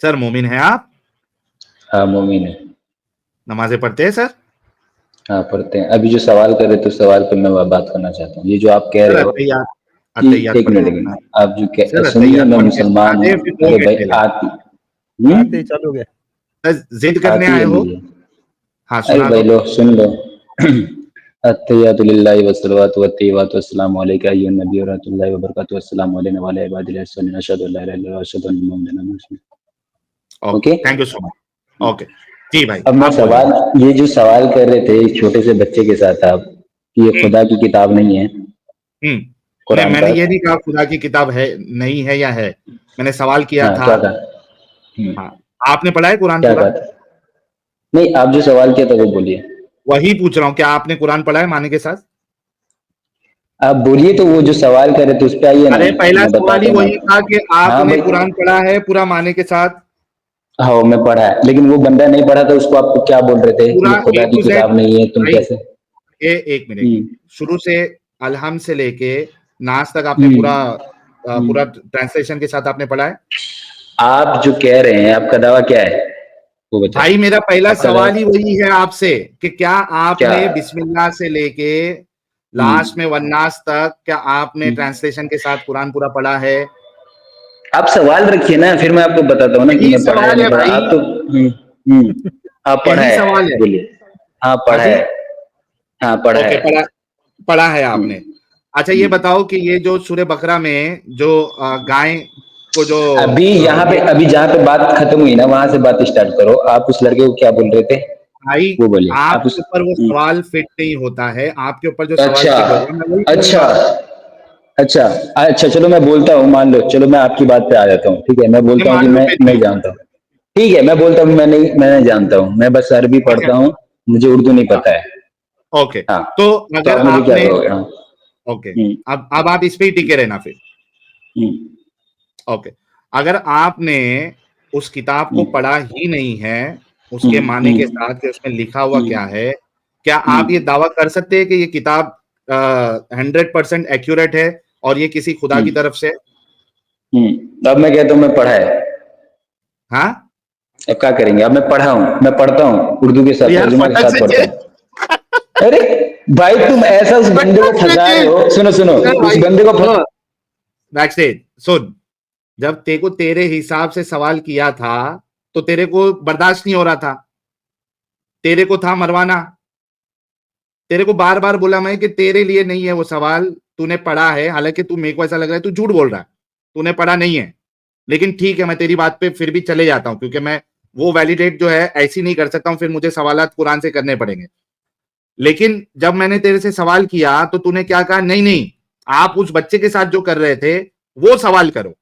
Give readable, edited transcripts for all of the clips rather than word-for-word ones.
Sir मोमिन है आप? हाँ मोमिन है। नमाजें पढ़ते हैं सर? हाँ पढ़ते हैं। अभी जो सवाल कर रहे थे उस सवाल पे मैं बात करना चाहता हूँ। ये जो आप कह सर रहे हो कि अत्तहियात एक पढ़िए मिनट अपना। आप जो सर सुनिए, अत्तहियात मैं पढ़ के मुसलमान नमाजें हूँ। फिर 2 अरे भाई घंटे लें। आती आते ही चालू हो गया। सर जिद करने आती आए है हो? मुझे। हाँ अरे सुना भाई दो। लो सुन लो। अत्तहियातु लिल्लाहि वस्सलातु वत्तय्यिबातु अस्सलामु अलैका अय्युहन नबी व रहमतुल्लाहि व बरकातुहू अस्सलामु अलैना व अला इबादिल्लाहि अस्सलिहीन अशहदु अल्ला इलाहा इल्लल्लाह व अशहदु अन्ना मुहम्मदन रसूलुल्लाह। Okay, okay, thank you so much. Okay जी भाई, अब मैं आप बोलिए। सवाल, ये जो सवाल कर रहे थे एक छोटे से बच्चे के साथ आप, कि ये हम्म खुदा की किताब नहीं है हम्म नहीं, कुरान मैंने ये पाक। नहीं कहा खुदा की किताब है नहीं है या है। मैंने सवाल किया हाँ था। क्या कहा? हाँ, आपने पढ़ा है कुरान क्या पूरा? कहा? नहीं, आप जो सवाल किया था वो बोलिए। वही पूछ रहा हूँ, क्या आपने कुरान पढ़ा है माने के साथ? आप बोलिए, तो वो जो सवाल कर रहे थे उस पे आइए ना, अरे पहला मैं सवाल बताता ही हूँ वही था कि हाँ आपने भाई, कुरान पढ़ा है पूरा माने के साथ? हाँ मैं पढ़ा है, लेकिन वो बंदा नहीं पढ़ा था, उसको आप क्या बोल रहे थे कि पूरा ये खुदा ए की टू जेड? किताब नहीं है, तुम भाई कैसे? ये एक मिनट, हम्म शुरू से अलहम से लेके नास तक आपने हम्म पूरा हम्म। ट्रांसलेशन के साथ आपने पढ़ा है? आप जो कह रहे हैं, आपका दावा क्या है वो बताइए। भाई मेरा पहला आपका सवाल दावा ही वही है आपसे कि क्या क्या? आपने बिस्मिल्लाह से लेके लास्ट हम्म में वन्नास तक क्या आपने हम्म। ट्रांसलेशन के साथ कुरान पूरा पढ़ा है? आप सवाल रखिए ना, फिर मैं आपको बताता हूँ ना कि यही मैं पढ़ा या सवाल है नहीं पढ़ा। भाई, आप तो हाँ पढ़ा यही है, सवाल है। बोलिए। हाँ हाँ पढ़ा जी। है। हाँ पढ़ा ओके, है। पढ़ा पढ़ा है आपने। हम्म अच्छा ये हम्म। बताओ कि ये जो सूरह बकरा में जो गाय को जो अभी यहाँ पे, ये अभी जहाँ पे बात खत्म हुई ना वहां से बात स्टार्ट करो। आप उस लड़के को क्या बोल रहे थे भाई वो बोलिए। आप आपके उस ऊपर वो सवाल फिट नहीं होता है, आपके ऊपर जो सवाल अच्छा फिट होगा मैं वही अच्छा बोलूंगा। अच्छा अच्छा, चलो मैं बोलता हूँ, मान लो, चलो मैं आपकी बात पे आ जाता हूँ। ठीक है, मैं ये बोलता हूँ कि मान लो मैं मेरी नहीं भी। जानता हूँ। ठीक है, मैं बोलता हूँ मैं नहीं जानता हूँ, मैं बस अरबी अच्छा। पढ़ता हूँ, मुझे उर्दू नहीं हाँ, पता है। ओके। हाँ, तो तो अगर आप मुझे क्या आपने कहोगे? हाँ। ओके, हम्म अब आप इस पे ही टिके रहना फिर। हम्म ओके, अगर आपने उस किताब को हम्म पढ़ा ही नहीं है उसके हम्म माने के हम्म साथ कि उसमें लिखा हुआ हम्म क्या है, क्या आप ये हम्म दावा कर सकते हैं कि ये किताब 100% एक्यूरेट है और ये किसी खुदा की तरफ से? अब मैं कहता हूँ मैं पढ़ा है। हाँ अब क्या करेंगे? अब मैं पढ़ा हूँ, मैं पढ़ता हूँ, उर्दू के तो साथ यार तर्जुमा के फटक साथ से पढ़ता हूँ। अरे भाई, तुम ऐसा उस बंदे को फटक फंसा से रहे हो। सुनो सुनो, उस भाई बंदे को बैक स्टेज सुन। जब तेरे को तेरे हिसाब से सवाल किया था तो तेरे को बर्दाश्त नहीं हो रहा था, तेरे को था मरवाना। तेरे को बार बार बोला मैं कि तेरे लिए नहीं है वो सवाल, तूने पढ़ा है। हालांकि तू, मेरे को ऐसा लग रहा है तू झूठ बोल रहा है, तूने पढ़ा नहीं है। लेकिन ठीक है, मैं तेरी बात पे फिर भी चले जाता हूं क्योंकि मैं वो वैलिडेट जो है ऐसी नहीं कर सकता हूं, फिर मुझे सवालात कुरान से करने पड़ेंगे। लेकिन जब मैंने तेरे से सवाल किया तो तूने क्या कहा? नहीं नहीं, आप उस बच्चे के साथ जो कर रहे थे वो सवाल करो,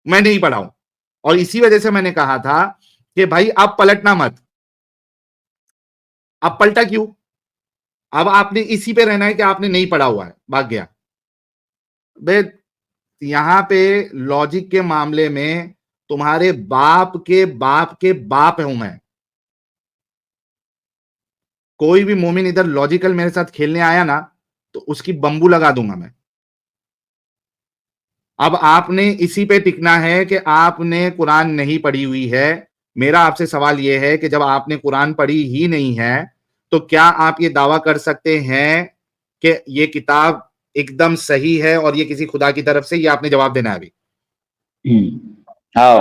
मैं नहीं पढ़ा हूं। और इसी वजह से मैंने कहा था कि भाई आप पलटना मत। आप पलटा क्यों? अब आपने इसी पे रहना है कि आपने नहीं पढ़ा हुआ है, भाग गया बे। यहां पे लॉजिक के मामले में तुम्हारे बाप के बाप के बाप हूं मैं। कोई भी मोमिन इधर लॉजिकल मेरे साथ खेलने आया ना तो उसकी बंबू लगा दूंगा मैं। अब आपने इसी पे टिकना है कि आपने कुरान नहीं पढ़ी हुई है। मेरा आपसे सवाल यह है कि जब आपने कुरान पढ़ी ही नहीं है तो क्या आप ये दावा कर सकते हैं कि ये किताब एकदम सही है और ये किसी खुदा की तरफ से? ये आपने जवाब देना है अभी। आओ,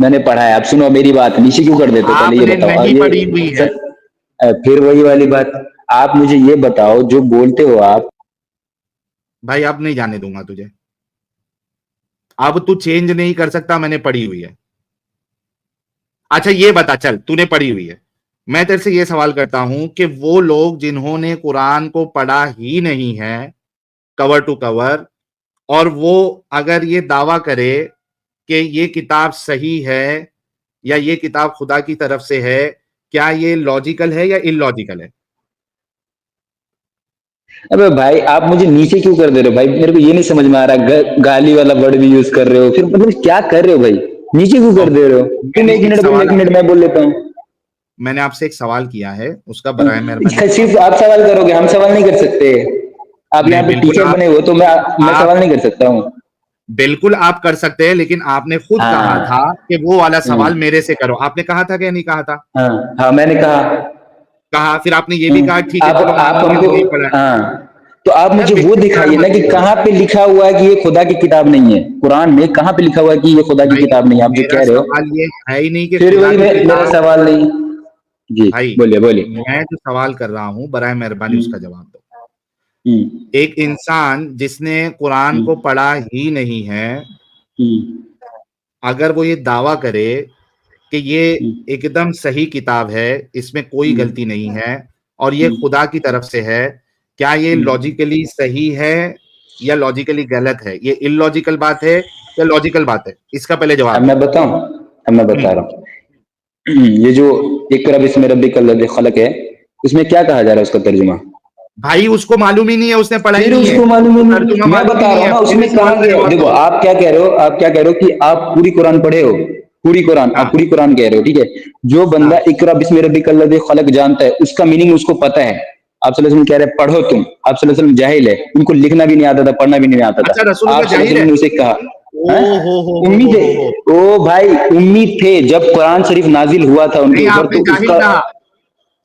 मैंने पढ़ा है। आप सुनो मेरी बात, नीचे क्यों कर देते हो? पहले ये आपने बताओ। और नहीं ये पढ़ी हुई है। सर, फिर वही वाली बात। आप मुझे ये बताओ, जो बोलते हो आप। भाई अब नहीं जाने दूंगा तुझे। अब तू चेंज नहीं कर सकता, मैंने पढ़ी हुई है। अच्छा ये बता, चल तूने पढ़ी हुई है, मैं तेरे से ये सवाल करता हूं कि वो लोग जिन्होंने कुरान को पढ़ा ही नहीं है कवर टू कवर, और वो अगर ये दावा करे कि ये किताब सही है या ये किताब खुदा की तरफ से है, क्या ये लॉजिकल है या इलॉजिकल है? अबे भाई, आप मुझे नीचे क्यों कर दे रहे हो भाई? मेरे को ये नहीं समझ में आ रहा। गाली वाला वर्ड भी यूज कर रहे हो, फिर मतलब क्या कर रहे हो भाई? नीचे क्यों कर दे ओके, रहे हो? तुम मैंने एक एक मिनट बोल, सवाल एक मिनट मैं बोल लेता हूँ। मैंने आपसे एक सवाल किया है, उसका बराए मेहरबानी जवाब सिर्फ आप सवाल करोगे, हम सवाल नहीं कर सकते। आप नहीं यहाँ पे बिल्कुल टीचर आप बने हो, तो मैं सवाल आप नहीं कर सकता हूँ। बिल्कुल आप कर सकते हैं, लेकिन आपने खुद हाँ। कहा था कि वो वाला सवाल मेरे से करो। आपने कहा था कि नहीं कहा था? हाँ हाँ, मैंने कहा, फिर आपने ये भी कहा ठीक है आप चलो मानो हमको, मैंने नहीं पढ़ा है। हाँ, तो आप यार मुझे वो बेकार दिखाइए ना मत कि करो कहाँ पे लिखा हुआ है कि ये खुदा की किताब नहीं है। कुरान में कहाँ पे लिखा हुआ है कि ये खुदा की भाई। किताब नहीं है? आप जो मेरा कह रहे हो, सवाल ये है ही नहीं कि फिर खुदा वही की मेरा किताब। सवाल नहीं। जी, भाई बोलिए बोलिए। मैं जो सवाल कर रहा हूं बराए मेहरबानी उसका हम्म जवाब दो। हम्म एक इंसान जिसने कुरान को हम्म पढ़ा ही नहीं है, हम्म अगर वो ये दावा करे कि ये हम्म एकदम सही किताब है, इसमें कोई हम्म गलती नहीं है और ये हम्म खुदा की तरफ से है, क्या ये हम्म। लॉजिकली सही है या लॉजिकली गलत है? ये इलॉजिकल बात है या लॉजिकल बात है? इसका पहले अब जवाब मैं दो। बताऊं, अब मैं बता हम्म। रहा हूँ। ये जो इक़रा बिस्मि रब्बिकल लज़ी खलक है, उसमें क्या कहा जा रहा है उसका तर्जुमा? भाई उसको मालूम ही नहीं है, उसने पढ़ा ही फिर नहीं है, उसको मालूम ही उसको नहीं, तर्जुमा मैं मालूम ही बता रहा नहीं हूँ है। ना मेरे उसमें कहा सवाल का गया है। जवाब देखो दो। आप क्या कह रहे हो, आप क्या कह रहे हो कि आप पूरी कुरान पढ़े हो, पूरी कुरान, आप हाँ पूरी कुरान कह रहे हो, ठीक है। जो बंदा हाँ। इक़रा बिस्मि रब्बिकल लज़ी खलक जानता है, उसका मीनिंग उसको पता है। आप सल्लल्लाहु अलैहि वसल्लम कह रहे हैं पढ़ो तुम, आप सल्लल्लाहु अलैहि वसल्लम जाहिल है, उनको लिखना भी नहीं आता था, पढ़ना भी नहीं आता था। अच्छा आप रसूलुल्लाह सल्लल्लाहु जाहिल अलैहि है? वसल्लम ने उसे कहा, ओ हैं? उम्मी थे, हो। ओ भाई उम्मी थे। जब कुरान शरीफ नाजिल हुआ था उनके नहीं ऊपर आपने तो जाहिल उसका, कहा।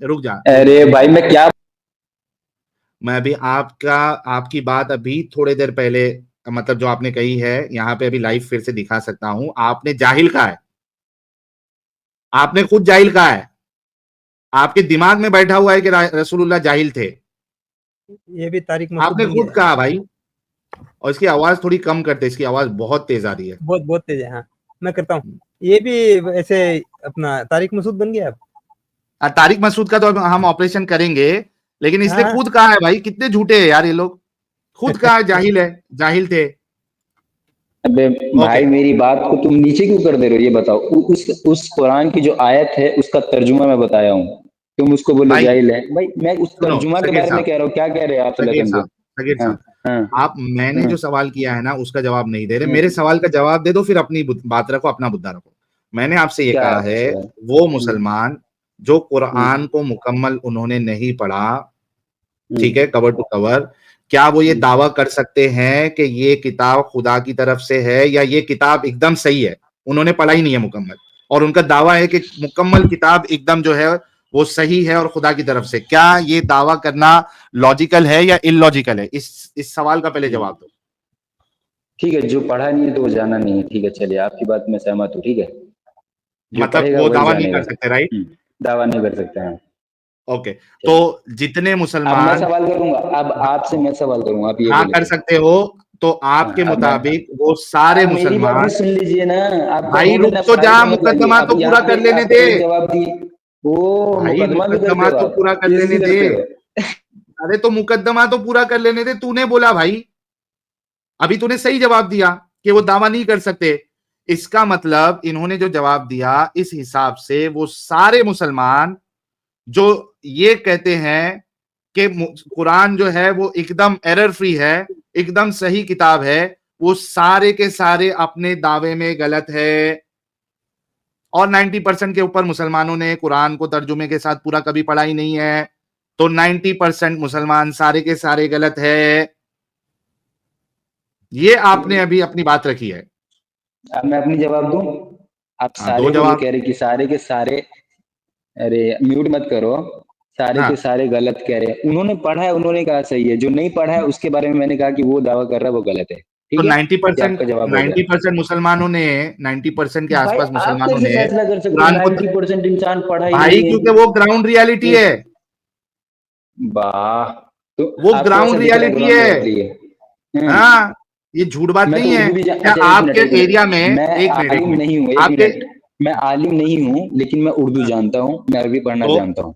रुक जा रुक जा अरे रुक भाई जा। मैं क्या, मैं अभी आपकी बात अभी थोड़ी देर पहले, मतलब जो आपने कही है यहाँ पे अभी लाइव फिर से दिखा सकता हूं। आपने जाहिल कहा है, आपने खुद जाहिल कहा है। आपके दिमाग में बैठा हुआ है कि रसूलुल्लाह जाहिल थे। ये भी तारिक मसूद आपने बन खुद गया है। कहा भाई। और इसकी आवाज थोड़ी कम करते, इसकी आवाज बहुत तेज आ रही है। बहुत बहुत तेज है। हाँ, मैं करता हूँ। ये भी ऐसे अपना तारिक मसूद बन गया अब। तारिक मसूद का तो हम ऑपरेशन करेंगे, लेकिन इसने हाँ खुद कहा है भाई। कितने झूठे हैं यार ये लोग। खुद कहा है जाहिल है, जाहिल थे। अबे ओके। भाई मेरी बात को तुम नीचे क्यों कर दे रहे हो? ये बताओ, उस कुरान की जो आयत है उसका तर्जुमा मैं बताया हूँ, तुम उसको बोले भाई जाहिल है। भाई मैं उस सुनो तर्जुमा के सगीर बारे में साहब, कह रहा हूँ, क्या कह रहे हैं आप सल्लल्लाहु सगीर अलैहि साहब, वसल्लम सगीर को? हाँ साहब, हाँ आप मैंने हाँ जो सवाल किया है ना उसका जवाब नहीं दे रहे। हाँ। मेरे सवाल का जवाब दे दो, फिर अपनी बात रखो, अपना मुद्दा रखो। मैंने आपसे ये क्या कहा है, अच्छा? वो मुसलमान जो हम्म कुरान को मुकम्मल उन्होंने नहीं पढ़ा, ठीक हम्म है, कवर टू कवर, क्या वो ये हम्म दावा कर सकते हैं कि ये किताब खुदा की तरफ से है या ये किताब एकदम सही है? उन्होंने पढ़ा ही नहीं है मुकम्मल, और उनका दावा है कि मुकम्मल किताब एकदम जो है वो सही है और खुदा की तरफ से। क्या ये दावा करना लॉजिकल है या इलॉजिकल है? इस सवाल का पहले हम्म। जवाब दो। ठीक है, जो पढ़ा नहीं है तो वो जाना नहीं है, ठीक है, चलिए आपकी बात में सहमत हूँ, ठीक है। जो मतलब पढ़ेगा वो वही दावा नहीं जानेगा। कर सकते, राइट? दावा नहीं कर सकते हैं। ओके। तो चलिए, जितने अब मैं मुसलमान, सवाल करूंगा, अब आपसे मैं सवाल करूंगा, आप ये हाँ बोले कर थे। सकते हो, तो आपके हाँ, अब मैं, मुताबिक वो सारे आप मेरी बात भी मुसलमान। सुन लीजिए ना। आपका भाई हो गया रुक ना, तो जा, फाइट में मत लागिए। मुकदमा तो अब यहाँ पूरा पे कर लेने आपका दे। एक जवाब दिए, ओ भाई मुकदमा भी करते मुकदमा हो तो आप, पूरा कर केस लेने भी दे। करते हो। अरे तो मुकदमा तो पूरा कर लेने दे, तूने बोला भाई, अभी तूने सही जवाब दिया कि वो दावा नहीं कर सकते। इसका मतलब इन्होंने जो जवाब दिया, इस हिसाब से वो सारे मुसलमान जो ये कहते हैं कि कुरान जो है वो एकदम एरर फ्री है, एकदम सही किताब है, वो सारे के सारे अपने दावे में गलत है। और 90% के ऊपर मुसलमानों ने कुरान को तर्जुमे के साथ पूरा कभी पढ़ा ही नहीं है। तो 90% मुसलमान सारे के सारे गलत है। ये आपने अभी अपनी बात रखी है। अब मैं अपनी जवाब दूं। आप हाँ दो सारे को जो जवाब। कह रहे कि सारे के सारे, अरे म्यूट मत करो, सारे के हाँ सारे गलत कह रहे हैं। उन्होंने पढ़ा है, उन्होंने कहा सही है, जो नहीं पढ़ा है उसके बारे में मैंने कहा कि वो दावा कर रहा है वो गलत है, तो ठीक है। ये 90% आपका जवाब हो गया। 90% मुसलमानों ने, 90% के भाई आसपास आप मुसलमानों कैसे ने फैसला कर सकते हो कुरान को, 90% इंसान पढ़ा ही भाई नहीं है? क्योंकि वो ग्राउंड रियलिटी ये है। वाह, तो वो आपको ऐसा ग्राउंड दिख रहा है रियलिटी ग्राउंड है। रियलिटी है? हाँ, ये झूठ बात मैं तो नहीं है। उर्दू भी क्या अच्छा आपके एक मिनट, एरिया में, मैं एक मिनट, एक आलिम मिनट, नहीं हूँ, एक आपके, मिनट, मैं आलिम नहीं हूँ लेकिन मैं उर्दू जानता हूँ, मैं अरबी पढ़ना तो जानता हूँ,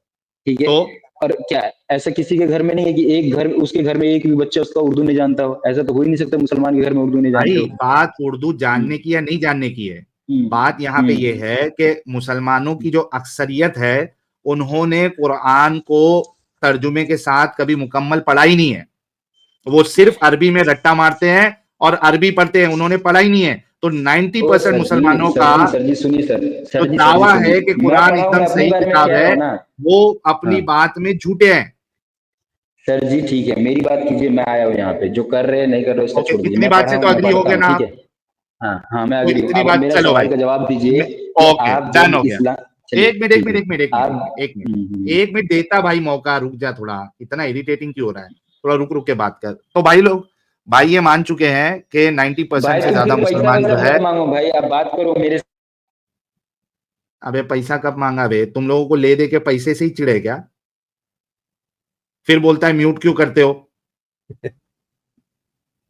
ठीक है। तो और क्या ऐसा किसी के घर में नहीं है कि एक घर, उसके घर में एक भी बच्चा उसका उर्दू नहीं जानता हो? ऐसा तो हो ही नहीं सकता मुसलमान के घर में उर्दू नहीं जानते भाई हो। बात उर्दू हम्म जानने की या नहीं जानने की है। हम्म बात यहाँ पे ये हम्म है कि मुसलमानों की जो अक्सरियत है, उन्होंने कुरान को तर्जुमे के साथ कभी मुकम्मल पढ़ा ही नहीं है। वो सिर्फ अरबी में रट्टा मारते हैं और अरबी पढ़ते हैं, उन्होंने पढ़ा ही नहीं है। तो 90% मुसलमानों का सर जी सुनिए, जो सर जी दावा सुनिए, है कि मैं कुरान पढ़ा हूँ, एकदम मैं अपने सही बारे में किताब कह रहा है, हूँ ना। वो अपनी हाँ बात में झूठे हैं। सर जी ठीक है, मेरी बात कीजिए, मैं आया हूँ यहाँ पे, जो कर रहे हैं नहीं कर रहे उसका ओके, छोड़ दीजिए, इतनी मैं बात पढ़ा से हूँ, तो मैं अग्री हो पढ़ता गए हूँ, ना ठीक आप? है। हाँ मैं तो अग्री हूँ। इतनी अब बात, मेरा चलो सवाल भाई, का जवाब दीजिए कि ओके, आप डन जब हो गया। इस्लाम, चलिए एक मिनट, एक ठीक मिनट, है, एक मिनट, एक आप मिनट, एक मिनट, एक मिनट देता भाई मौका, रुक जा थोड़ा, इतना इरिटेटिंग क्यों हो रहा है? थोड़ा रुक रुक के बात कर। तो भाई लोग, भाई ये मान चुके हैं कि 90% भाई से तो ज्यादा फिर पैसा मुसलमान जो वगैरह है। मत मांगो भाई, आप बात करो मेरे। अबे पैसा कब मांगा बे? तुम लोगों को ले दे के पैसे से ही चिढ़े क्या? फिर बोलता है म्यूट क्यों करते हो?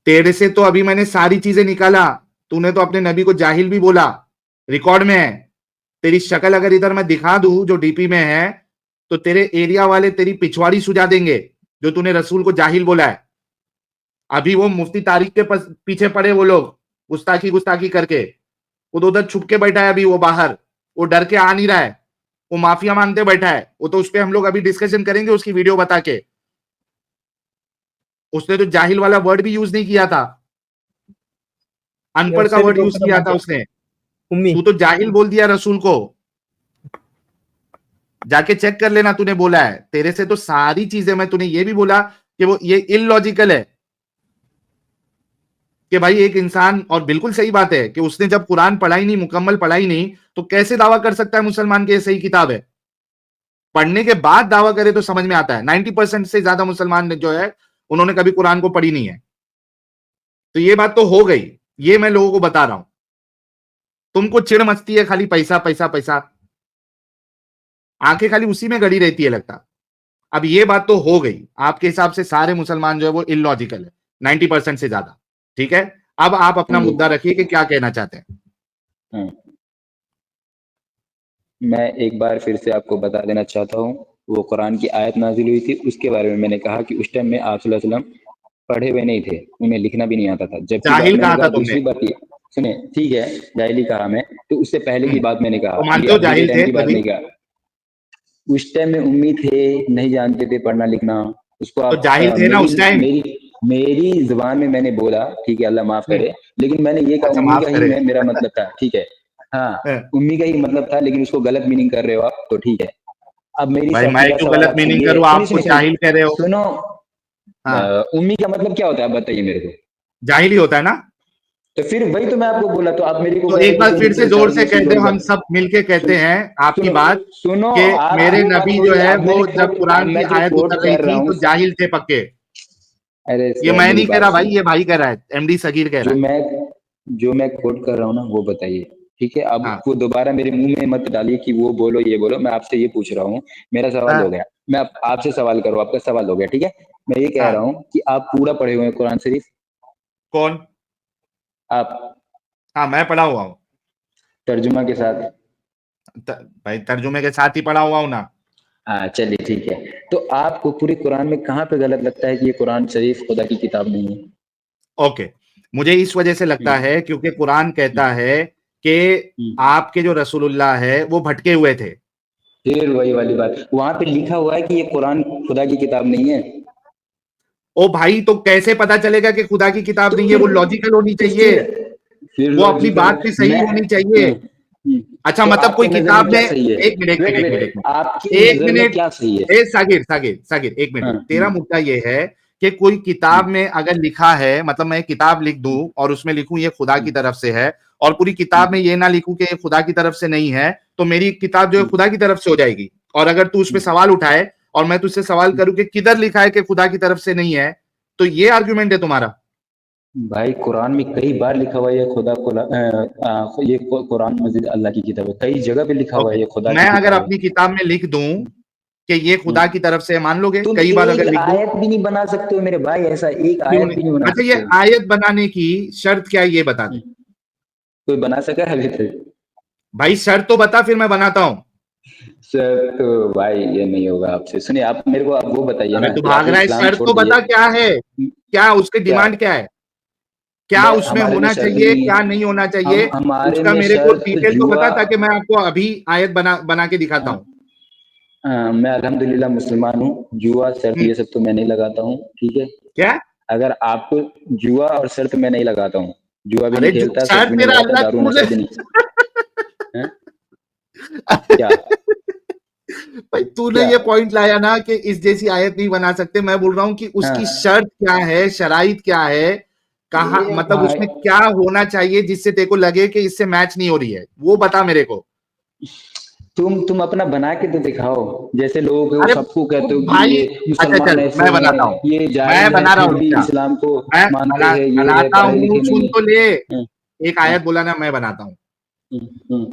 तेरे से तो अभी मैंने सारी चीजें निकाला, तूने तो अपने नबी को जाहिल भी बोला, रिकॉर्ड में है। तेरी शक्ल अगर इधर मैं दिखा दूं जो डीपी में है, तो तेरे एरिया वाले तेरी पिछवाड़ी सुझा देंगे, जो तूने रसूल को जाहिल बोला है। अभी वो मुफ्ती तारिक के पीछे पड़े वो लोग, गुस्ताखी गुस्ताखी करके। वो तो उधर छुप के बैठा है अभी, वो बाहर, वो डर के आ नहीं रहा है, वो माफिया मांगते बैठा है। वो तो उस पर हम लोग अभी डिस्कशन करेंगे, उसकी वीडियो बता के। उसने तो जाहिल वाला वर्ड भी यूज नहीं किया था, ये अनपढ़ का उससे भी वर्ड तो यूज किया था खतरनाक है, उसने। उम्मी। तू तो जाहिल बोल दिया रसूल को, जाके चेक कर लेना, तूने बोला है। तेरे से तो सारी चीजें, मैं तूने ये भी बोला कि वो ये इलॉजिकल है कि भाई एक इंसान, और बिल्कुल सही बात है कि उसने जब कुरान पढ़ा ही नहीं, मुकम्मल पढ़ा ही नहीं, तो कैसे दावा कर सकता है मुसलमान की ये सही किताब है? पढ़ने के बाद दावा करे तो समझ में आता है। 90% से ज्यादा मुसलमान जो है, उन्होंने कभी कुरान को पढ़ी नहीं है। तो ये बात तो हो गई, ये मैं लोगों को बता रहा हूं। तुमको चिढ़ मचती है खाली पैसा पैसा पैसा, आंखें खाली उसी में गड़ी रहती है लगता। अब ये बात तो हो गई, आपके हिसाब से सारे मुसलमान जो है वो इलॉजिकल है, 90% से ज्यादा। ठीक है, अब आप अपना मुद्दा रखिए कि क्या कहना चाहते हैं। मैं एक बार फिर से आपको बता देना चाहता हूँ, वो कुरान की आयत नाजिल हुई थी, उसके बारे में मैंने कहा कि उस टाइम में आप सल्लल्लाहु अलैहि वसल्लम पढ़े हुए नहीं थे, उन्हें लिखना भी नहीं आता था। जबकि बात जाहिल मैंने कहा कहा था तुमने? दूसरी बात ये, सुने ठीक है, जाहिली कहा मैं, तो उससे पहले की बात मैंने कहा, तो ये मानते हो अभी के जाहिल टाइम थे की बात तभी? नहीं कहा। उस टाइम में उम्मी थे, नहीं जानते थे पढ़ना लिखना, उसको तो आप जाहिल थे ना मेरी उस टाइम? मेरी मेरी जुबान में मैंने बोला, ठीक है, अल्लाह माफ करे, लेकिन मैंने ये कहा अच्छा, उम्मी माफ का ही करे। मेरा मतलब था, ठीक है। हाँ, उम्मी का ही मतलब था, लेकिन उसको गलत मीनिंग कर रहे हो आप, तो ठीक है। अब भाई मैं मेरा क्यों सवाल गलत आपसे मीनिंग ये है, करूं? सुनिए आप सुनिए कुछ सुनिए, जाहिल कह रहे हो। सुनो, हाँ, उम्मी का मतलब क्या होता है, आप बताइए मेरे को। जाहिल ही होता है ना? तो फिर वही तो मैं आपको बोला, तो आप मेरे को तो कह रहे एक हो कि बार तुम फिर से दूसरे जोर साधु से में कह सुन लो दे, इस हम बात। सब मिलके कहते सुन, हैं आपकी सुनो बात, सुनो, कि मेरे आपकी बात नबी जो छोड़िए, है अब वो मैंने जब कोट, अब कुरान की मैं जो आयत कोट उतर रही कर रहा थी हूँ, तो जाहिल थे पक्के। अरे ये सर मैं मेरी नहीं कह बात रहा भाई, सुनो, ये भाई कह रहा है, एमडी सगीर कह रहा जो है। मैं जो मैं कोट कर रहा हूँ ना वो बताइए, ठीक है। अब हाँ, वो दोबारा मेरे मुंह में मत डालिए कि वो बोलो ये बोलो, मैं आपसे ये पूछ रहा हूँ, मेरा सवाल हो हाँ, गया, मैं आपसे सवाल करूँ, आपका सवाल हो गया, ठीक है। मैं ये कह रहा हाँ। हूँ कि आप पूरा पढ़े हुए हैं कुरान शरीफ, कौन? आप हाँ, मैं पढ़ा हुआ हूँ। तर्जुमा के साथ। भाई तर्जुमे के साथ ही पढ़ा हुआ हूँ ना। हाँ चलिए ठीक है, तो आपको पूरे कुरान में कहाँ पे गलत लगता है कि ये कुरान शरीफ खुदा की किताब नहीं है? ओके, मुझे इस वजह से लगता हम्म, है क्योंकि कुरान कहता हम्म, है कि हम्म। आपके जो रसूलुल्लाह है वो भटके हुए थे। फिर वही वाली बात, वहां पे लिखा हुआ है कि ये कुरान खुदा की किताब नहीं है। ओ भाई, तो कैसे पता चलेगा कि खुदा की किताब तो नहीं है? फिर वो लॉजिकल होनी तो चाहिए, फिर वो अपनी लॉजिकल बात पे सही मैं होनी चाहिए। अच्छा, तो मतलब आपके कोई नजर में किताब में, क्या सही है? एक मिनट, एक मिनट, एक मिनट, एक वेट, आपकी मिनट, एक नजर में मिनट। क्या सही है? ए सागिर, सागिर, सागिर, एक मिनट हाँ, रुक। तेरा मुद्दा ये है कि कोई किताब में अगर लिखा है, मतलब मैं किताब लिख दूं और उसमें लिखूं ये खुदा की तरफ से है, और पूरी किताब में ये ना लिखूं कि ये खुदा की तरफ से नहीं है, तो मेरी किताब जो है खुदा की तरफ से हो जाएगी। और अगर तू उस पर सवाल उठाए और मैं तुझसे सवाल करूं कि किधर लिखा है कि खुदा की तरफ से नहीं है, तो ये आर्ग्यूमेंट है तुम्हारा? भाई कुरान में कई बार लिखा हुआ है ये खुदा को, ये कुरान मस्जिद अल्लाह की किताब है, कई जगह पे लिखा हुआ ओके, है ये खुदा मैं की अगर किताब है। अपनी किताब में लिख दूं कि ये खुदा हम्म। की तरफ से है, मान लोगे? तुम कई बार अगर एक लिख दूं? आयत भी नहीं बना सकते हो मेरे भाई, ऐसा एक क्यों आयत नहीं? भी नहीं बना अच्छा, ये सकते हो। आयत बनाने की शर्त क्या है, ये बता दे। कोई बना सका है अभी तक? भाई शर्त तो बता, फिर मैं बनाता हूं। सर तो भाई ये नहीं होगा आपसे, सुनिए आप मेरे को आप वो बताइए अबे ना तू कि आप भाग रहा है, इस्लाम शर्त छोड़ तो दीजिए। बता क्या है, क्या उसकी क्या? डिमांड क्या है, क्या मैं उसमें हमारे में होना शर्त चाहिए, नहीं है, क्या नहीं होना हम चाहिए? हमारे उसका में मेरे को शर्त डिटेल तो जुआ, बता, ताकि मैं आपको अभी आयत बना बना के दिखाता हूँ। मैं अल्हम्दुलिल्लाह मुसलमान हूँ, जुआ शर्त ये सब तो मैं नहीं लगाता हूँ, ठीक है। क्या? अगर आपको जुआ और शर्त मैं नहीं लगाता हूँ, जुआ भी नहीं अरे खेलता, शर्त शर्त भी नहीं तेरा लगाता, अल्लाह दारू कबूल नशा भी नहीं। हैं? क्या? भाई तूने क्या? ये पॉइंट लाया ना कि इस जैसी आयत नहीं बना सकते, मैं बोल रहा हूँ कि उसकी हाँ शर्त क्या है, शराइत क्या है, कहा ये मतलब भाई, उसमें क्या होना चाहिए जिससे तेरे को लगे कि इससे मैच नहीं हो रही है, वो बता मेरे को। तुम अपना बना के तो दिखाओ। जैसे लोग अरे सबको कहते तो हो कि भाई, ये अच्छा मुसलमान चल ऐसे मैं हैं, बनाता हूँ, ये मैं जाहिल है, बना रहा फिर हूँ, भी क्या इस्लाम को मैं मानते हैं, ये है, बनाता पढ़े हूँ, लिखे सुन नहीं तो ले, है। एक हाँ, आयत बोला ना, मैं बनाता हूँ। हम्म, हम्म,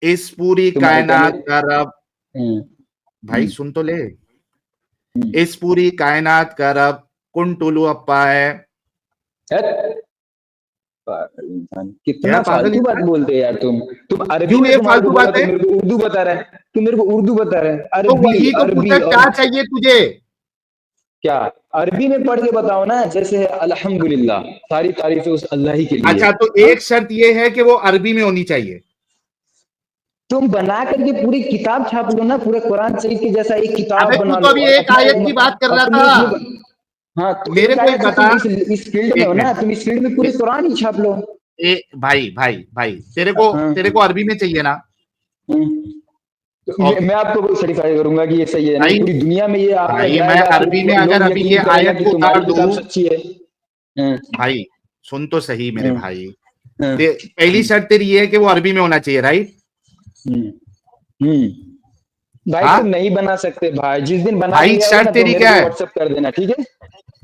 इस पूरी तुम्हारे कहने, कायनात का रब, हम्म, भाई हम्म, सुन तो ले, हम्म, इस पूरी कायनात का रब कुन टुलू अप्पा है। हट, पागल इंसान, क्या कितना पागल फालतू बात इंसान, बोलते हैं यार तुम अरबी क्यों में ये तुम्हारे को फालतू बोला, बात तुम है? मेरे को उर्दू बता रहा है, तुम मेरे को उर्दू बता रहे हैं, तो अरबी वही तो अरबी पूछा, और क्या चाहिए तुझे? क्या? अरबी में पढ़ के बताओ ना, जैसे अल्हम्दुलिल्लाह, सारी तारीफें उस अल्लाह ही के लिए। अच्छा तो हाँ, एक शर्त ये है कि वो अरबी में होनी चाहिए। तुम बना करके पूरी किताब छाप लो ना, पूरे कुरान शरीफ के जैसा एक अबे किताब तू बना तो लो अभी और एक आयत की बात कर रहा अपने था, उसमें हाँ, तो मेरे एक को एक आयत से बता, तुम इस फील्ड में एक हो ना, मिनट, तुम इस फील्ड में पूरी कुरान ही छाप लो। भाई भाई भाई, हाँ, तेरे को अरबी में चाहिए ना? हम्म। तो ओके मैं आपको सर्टिफाई करूंगा कि ये सही है, नहीं भाई, पूरी दुनिया में ये आपका भाई मैं जाएगा अरबी में तो अगर लोग अभी यकीन ये करेगा आयत कि को तुम्हारी उतार किताब दूं, सच्ची है। हम्म, भाई सुन तो सही मेरे हम्म, भाई, हम्म, पहली शर्त तेरी ये है कि वो अरबी में होना चाहिए, राइट? हम्म, भाई तुम हाँ नहीं बना सकते भाई, जिस दिन बना के भाई, ले आओगे शर्त ना तो तेरी मेरे क्या को है? व्हाट्सअप कर देना, ठीक है?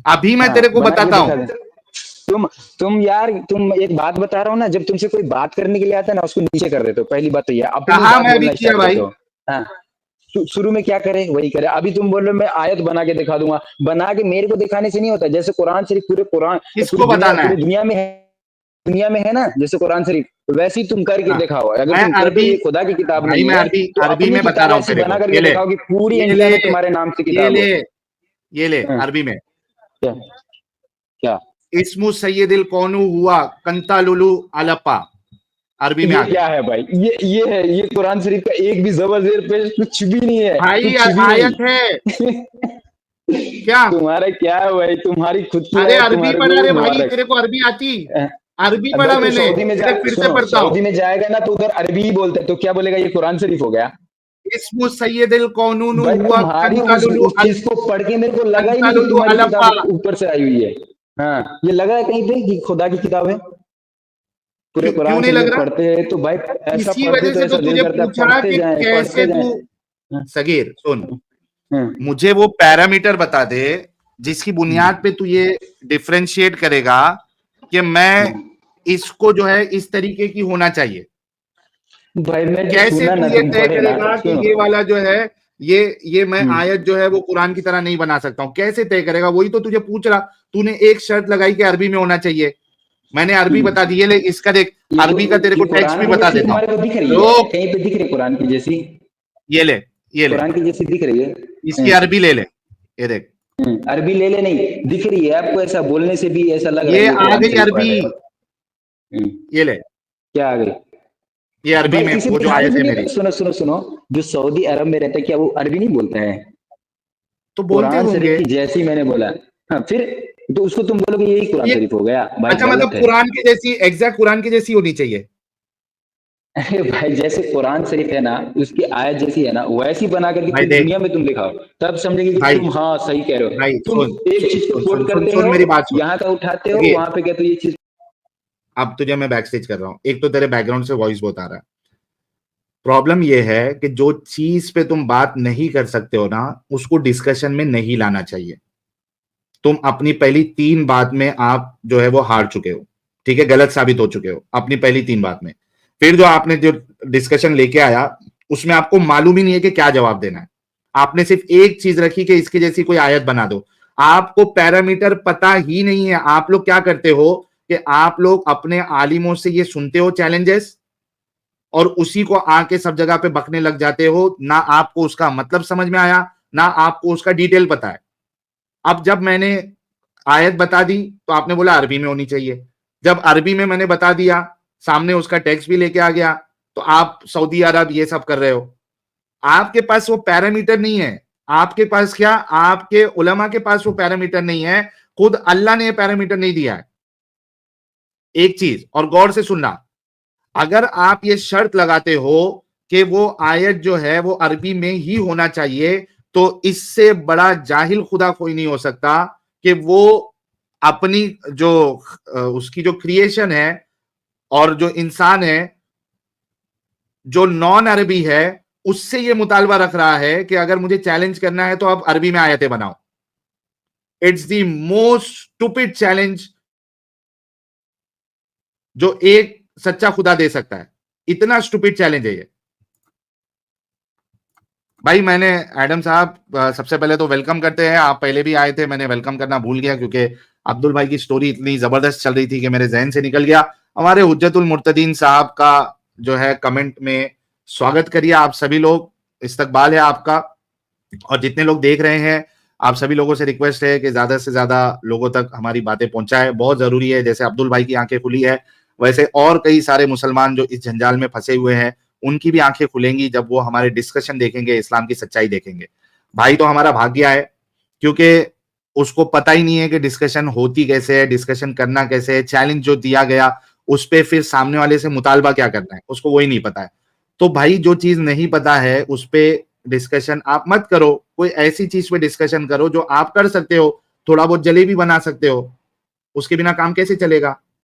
अभी मैं हाँ, तेरे को बना के बताता दिखा हूँ। दे। तुम यार, तुम एक बात बता रहा हूँ ना, जब तुमसे कोई बात करने के लिए आता है ना, उसको नीचे कर देते हो, पहली बात तो ये अपनी कहा बात मैं अभी बोलना किया स्टार्ट भाई? करते हो। हाँ, शुरू में क्या करे वही करे। अभी तुम बोल रहे हो मैं आयत बना के दिखा दूंगा, बना के मेरे को दिखाने से नहीं होता। जैसे कुरान शरीफ पूरे कुरान किसको बताना पूरी है? दुनिया में है ना, जैसे कुरान शरीफ, वैसे ही तुम करके हाँ, दिखाओ। अगर मैं तुम कहते हो अरबी, ये खुदा की किताब भाई नहीं मैं है, अरबी तो अरबी अपनी में बता किताब रहा हूँ ऐसी तेरे बना को, करके दिखाओ कि पूरी ये इंडिया ले में तुम्हारे नाम से ये किताब ले हो। ये ले हाँ, अरबी में, क्या? क्या? इस्मु सैयदिल कौनु हुआ कंतालुलु अलपा, अरबी में ये आ गया। क्या है भाई? ये है, ये कुरान शरीफ का एक भी जबर जेर पेश कुछ भी नहीं है, भाई कुछ भी आयत है नहीं। क्या? तुम्हारा क्या है भाई? तुम्हारी खुद की अरे आयत, अरबी तुम्हारे पढ़ा को रे भाई, मुबारक। तेरे को अरबी आती? अरबी भाई पढ़ा तो मैंने, सऊदी में तेरे फिर से सुनो, पढ़ता हूँ। सऊदी में जाएगा ना तो उधर अरबी ही बोलते हैं, तो क्या बोलेगा, ये कुरान शरीफ हो गया? इस्मु सैयदिल कौनूनु भाई हुआ तुम्हारी कंतालुलु उस चीज को पढ़ के मेरे को लगा ही नहीं कि कंतालुलु तुम्हारी अलपा। किताब ऊपर से आई हुई है। हाँ, ये लगा है कहीं पे कि खुदा की किताब है? पूरे क्यों कुरान नहीं शरीफ लग में रहा? पढ़ते हैं तो भाई, ऐसा इसी पढ़ते वजह तो से तो ऐसा दिल तुझे करता है पूछा पढ़ते कि जाएं कैसे पढ़ते तू, जाएं। हाँ, सगीर सुन, हाँ, मुझे वो पैरामीटर बता दे जिसकी हम्म, बुनियाद पे तू ये डिफरेंशिएट करेगा कि मैं हम्म। इसको जो है इस तरीके की होना चाहिए। भाई मैं जो कैसे सुना तू ना, ये तुम तय पढ़े ना, करेगा कि सुनो। ये वाला जो है, ये मैं हम्म, आयत जो है वो कुरान की तरह नहीं बना सकता हूं? कैसे तय करेगा? वही तो तुझे पूछ रहा। तूने एक शर्त लगाई कि अरबी में होना चाहिए, मैंने अरबी बता हम्म। दी, ये ले इसका देख, अरबी का तेरे को ये टेक्स्ट कुरान भी की बता जैसी देता हूं। तुम्हारे को दिख रही है? रोक, कहीं पे दिख रही है कुरान की जैसी? ये ले, ये ले कुरान की जैसी दिख रही है? इसकी अरबी ले ले, ये देख, अरबी ले ले, नहीं दिख रही है आपको? ऐसा बोलने से भी ऐसा लग रहा है ये ये आ कुरान गई शरीफ पढ़ अरबी, रहे हो। हम्म, ये ले, क्या आ गई? ये अरबी भाई में इसे वो जो दिखा दो आयत है मुझे। मेरी। सुनो सुनो सुनो, जो सऊदी अरब में रहता है क्या वो अरबी नहीं बोलता है? तो बोलते कुरान शरीफ होंगे। की जैसी मैंने बोला। हाँ, फिर तो उसको तुम बोलोगे यही कुरान ये शरीफ हो गया? भाई अच्छा, गलत मतलब है। कुरान की जैसी, एग्जैक्ट कुरान की जैसी होनी चाहिए? अरे भाई, जैसे कुरान शरीफ है ना, उसकी आयत जैसी है ना, वैसी बना करके भाई पूरी देख, दुनिया में तुम दिखाओ, तब समझेंगे कि भाई तुम हाँ सही कह रहे हो। भाई तुम सुन एक सुन चीज को सुन सुन कोट सुन करते सुन हो, मेरी बात सुन, यहाँ का उठाते हो, देखिए वहां पे कहते हो ये चीज। अब तुझे मैं बैक स्टेज कर रहा हूँ, एक तो तेरे बैकग्राउंड से वॉइस बहुत आ रहा है। प्रॉब्लम यह है कि जो चीज पे तुम बात नहीं कर सकते हो ना, उसको डिस्कशन में नहीं लाना चाहिए। तुम अपनी पहली 3 बात में आप जो है वो हार चुके हो, ठीक है, गलत साबित हो चुके हो अपनी पहली 3 बात में। फिर जो आपने जो डिस्कशन लेके आया, उसमें आपको मालूम ही नहीं है कि क्या जवाब देना है। आपने सिर्फ एक चीज रखी कि इसकी जैसी कोई आयत बना दो। आपको पैरामीटर पता ही नहीं है। आप लोग क्या करते हो कि आप लोग अपने आलिमों से ये सुनते हो चैलेंजेस, और उसी को आके सब जगह पे बकने लग जाते हो। ना आपको उसका मतलब समझ में आया, ना आपको उसका डिटेल पता है। अब जब मैंने आयत बता दी तो आपने बोला अरबी में होनी चाहिए। जब अरबी में मैंने बता दिया, सामने उसका टेक्स्ट भी लेके आ गया, तो आप सऊदी अरब ये सब कर रहे हो। आपके पास वो पैरामीटर नहीं है। आपके पास क्या, आपके उलमा के पास वो पैरामीटर नहीं है। खुद अल्लाह ने पैरामीटर नहीं दिया है। एक चीज और गौर से सुनना, अगर आप ये शर्त लगाते हो कि वो आयत जो है वो अरबी में ही होना चाहिए, तो इससे बड़ा जाहिल खुदा कोई नहीं हो सकता कि वो अपनी जो उसकी जो क्रिएशन है और जो इंसान है जो नॉन अरबी है उससे ये मुतालबा रख रहा है कि अगर मुझे चैलेंज करना है तो आप अरबी में आयतें बनाओ। It's the most stupid challenge जो एक सच्चा खुदा दे सकता है। इतना स्टूपिड चैलेंज है ये। भाई मैंने एडम साहब सबसे पहले तो वेलकम करते हैं। आप पहले भी आए थे, मैंने वेलकम करना भूल गया क्योंकि अब्दुल भाई की स्टोरी इतनी जबरदस्त चल रही थी कि मेरे जहन से निकल गया। हमारे हुज्जतुल मुर्तदीन साहब का जो है कमेंट में स्वागत करिए आप सभी लोग, इस्तकबाल है आपका। और जितने लोग देख रहे हैं आप सभी लोगों से रिक्वेस्ट है कि ज्यादा से ज्यादा लोगों तक हमारी बातें पहुंचाए, बहुत जरूरी है। जैसे अब्दुल भाई की आंखें खुली है वैसे और कई सारे मुसलमान जो इस जंजाल में फंसे हुए हैं उनकी भी आंखें खुलेंगी जब वो हमारे डिस्कशन देखेंगे, इस्लाम की सच्चाई देखेंगे। भाई तो हमारा भाग्य है क्योंकि उसको पता ही नहीं है कि डिस्कशन होती कैसे है, डिस्कशन करना कैसे है, चैलेंज जो दिया गया उस पर फिर सामने वाले से मुतालबा क्या करना है उसको वही नहीं पता है। तो भाई जो चीज नहीं पता है उस पर डिस्कशन आप मत करो, कोई ऐसी चीज पे डिस्कशन करो जो आप कर सकते हो। थोड़ा बहुत जलेबी बना सकते हो, उसके बिना काम कैसे चलेगा?